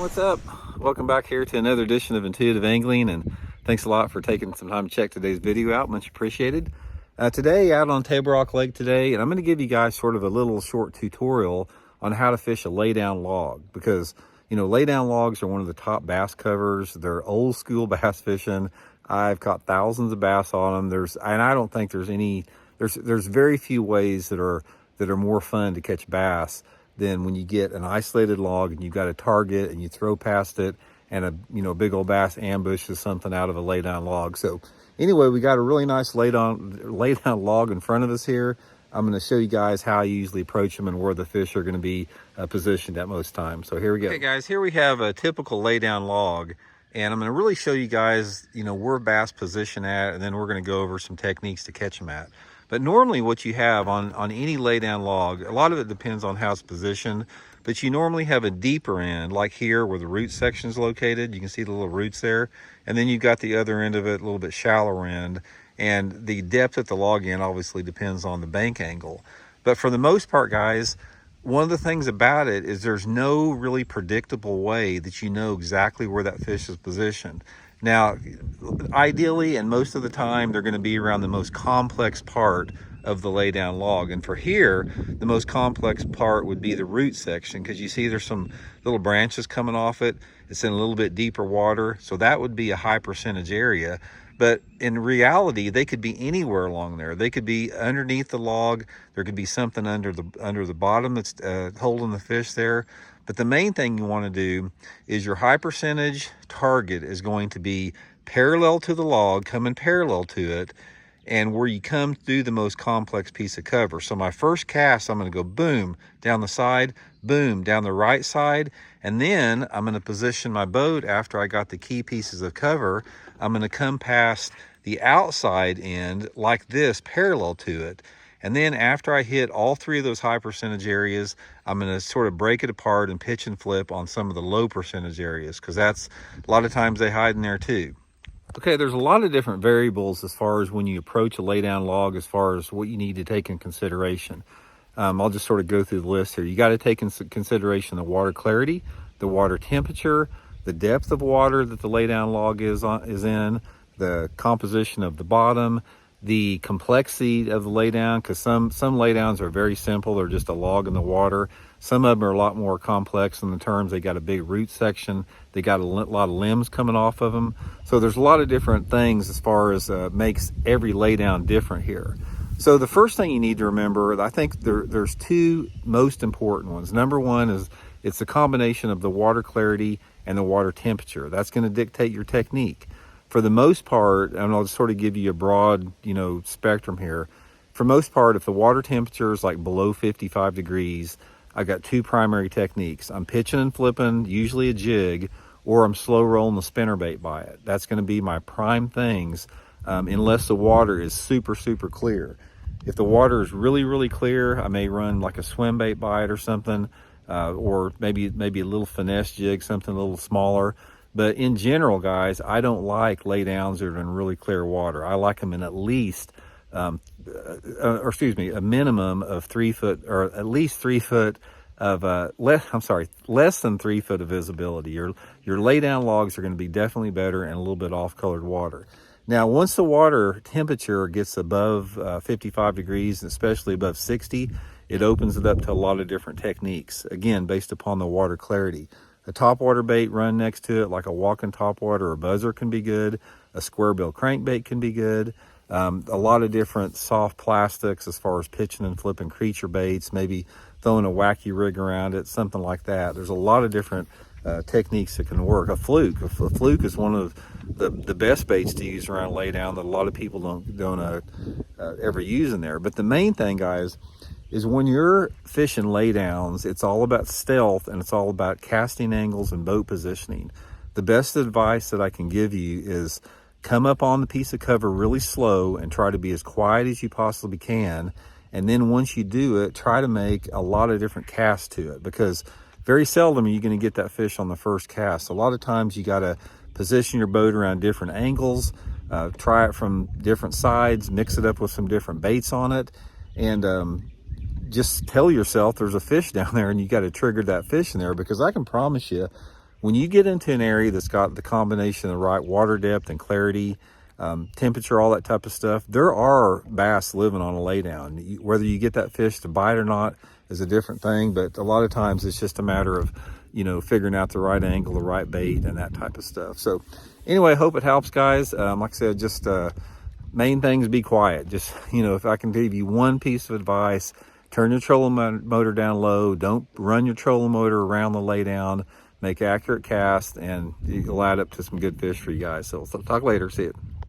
What's up? Welcome back here to another edition of Intuitive Angling, and thanks a lot for taking some time to check today's video out. Much appreciated. Today out on Table Rock Lake today, and I'm going to give you guys sort of a little short tutorial on how to fish a laydown log, because you know, laydown logs are one of the top bass covers. They're old school bass fishing. I've caught thousands of bass on them. And I don't think there's very few ways that are more fun to catch bass than when you get an isolated log and you've got a target and you throw past it and a big old bass ambushes something out of a laydown log. So anyway, we got a really nice laydown log in front of us here. I'm going to show you guys how I usually approach them and where the fish are going to be positioned at most times. So here we go. Okay guys, here we have a typical laydown log, and I'm going to really show you guys, where bass position at, and then we're going to go over some techniques to catch them at. But normally what you have on any laydown log, a lot of it depends on how it's positioned, but you normally have a deeper end, like here where the root section is located. You can see the little roots there. And then you've got the other end of it, a little bit shallower end. And the depth at the log end obviously depends on the bank angle. But for the most part, guys, one of the things about it is there's no really predictable way that you know exactly where that fish is positioned. Now, ideally, and most of the time, they're going to be around the most complex part of the laydown log. And for here, the most complex part would be the root section, because you see there's some little branches coming off it. It's in a little bit deeper water, so that would be a high percentage area. But in reality, they could be anywhere along there. They could be underneath the log. There could be something under the bottom that's holding the fish there. But the main thing you want to do is your high percentage target is going to be parallel to the log, coming parallel to it, and where you come through the most complex piece of cover. So my first cast, I'm going to go boom down the side, boom down the right side, and then I'm going to position my boat after I got the key pieces of cover. I'm going to come past the outside end like this, parallel to it. And then after I hit all three of those high percentage areas, I'm going to sort of break it apart and pitch and flip on some of the low percentage areas, because that's a lot of times they hide in there too. Okay, there's a lot of different variables as far as when you approach a laydown log, as far as what you need to take in consideration. I'll just sort of go through the list here. You got to take into consideration the water clarity, the water temperature, the depth of water that the laydown log is in, the composition of the bottom, the complexity of the laydown, because some laydowns are very simple. They're just a log in the water. Some of them are a lot more complex in the terms they got a big root section. They got a lot of limbs coming off of them. So there's a lot of different things as far as makes every laydown different here. So the first thing you need to remember, I think there's two most important ones. Number one is it's the combination of the water clarity and the water temperature. That's going to dictate your technique. For the most part, and I'll just sort of give you a broad, spectrum here. For most part, if the water temperature is like below 55 degrees, I've got two primary techniques. I'm pitching and flipping, usually a jig, or I'm slow rolling the spinnerbait by it. That's going to be my prime things, unless the water is super, super clear. If the water is really, really clear, I may run like a swim bait by it or something, or maybe a little finesse jig, something a little smaller. But in general, guys, I don't like laydowns that are in really clear water. I like them in at least, a minimum of 3 foot, or at least 3 foot of, less than 3 foot of visibility. Your laydown logs are going to be definitely better in a little bit off-colored water. Now, once the water temperature gets above 55 degrees, especially above 60, it opens it up to a lot of different techniques, again, based upon the water clarity. A topwater bait run next to it, like a walking topwater or buzzer, can be good. A square bill crankbait can be good. A lot of different soft plastics as far as pitching and flipping creature baits, maybe throwing a wacky rig around it, something like that. There's a lot of different techniques that can work. A fluke is one of the best baits to use around laydown that a lot of people don't ever use in there. But the main thing, guys, is when you're fishing laydowns, it's all about stealth and it's all about casting angles and boat positioning. The best advice that I can give you is come up on the piece of cover really slow and try to be as quiet as you possibly can. And then once you do it, try to make a lot of different casts to it, because very seldom are you going to get that fish on the first cast. A lot of times you got to position your boat around different angles, try it from different sides, mix it up with some different baits on it, and just tell yourself there's a fish down there and you got to trigger that fish in there, because I can promise you when you get into an area that's got the combination of the right water depth and clarity, temperature, all that type of stuff, there are bass living on a laydown. Whether you get that fish to bite or not is a different thing, but a lot of times it's just a matter of, you know, figuring out the right angle, the right bait, and that type of stuff. So anyway, hope it helps, guys. Like I said, just main thing is be quiet. Just, you know, if I can give you one piece of advice, turn your trolling motor down low. Don't run your trolling motor around the laydown. Make accurate casts, and you'll add up to some good fish for you guys. So talk later. See you.